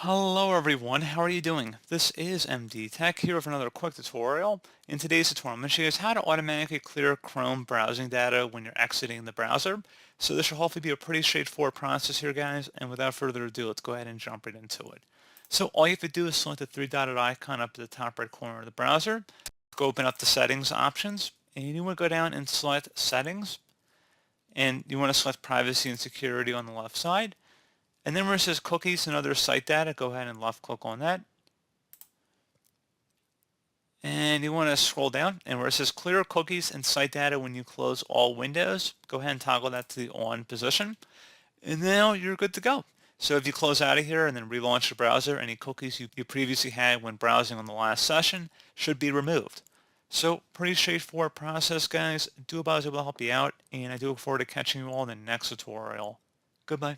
Hello everyone, how are you doing? This is MD Tech here with another quick tutorial. In today's tutorial, I'm going to show you guys how to automatically clear Chrome browsing data when you're exiting the browser. So this should hopefully be a pretty straightforward process here, guys, and without further ado, let's go ahead and jump right into it. So all you have to do is select the three-dotted icon up at the top right corner of the browser, go open up the settings options, and you want to go down and select settings, and you want to select privacy and security on the left side. And then where it says cookies and other site data, go ahead and left click on that. And you want to scroll down, and where it says clear cookies and site data when you close all windows, go ahead and toggle that to the on position. And now you're good to go. So if you close out of here and then relaunch the browser, any cookies you previously had when browsing on the last session should be removed. So pretty straightforward process, guys. Do hope I was able to help you out, and I do look forward to catching you all in the next tutorial. Goodbye.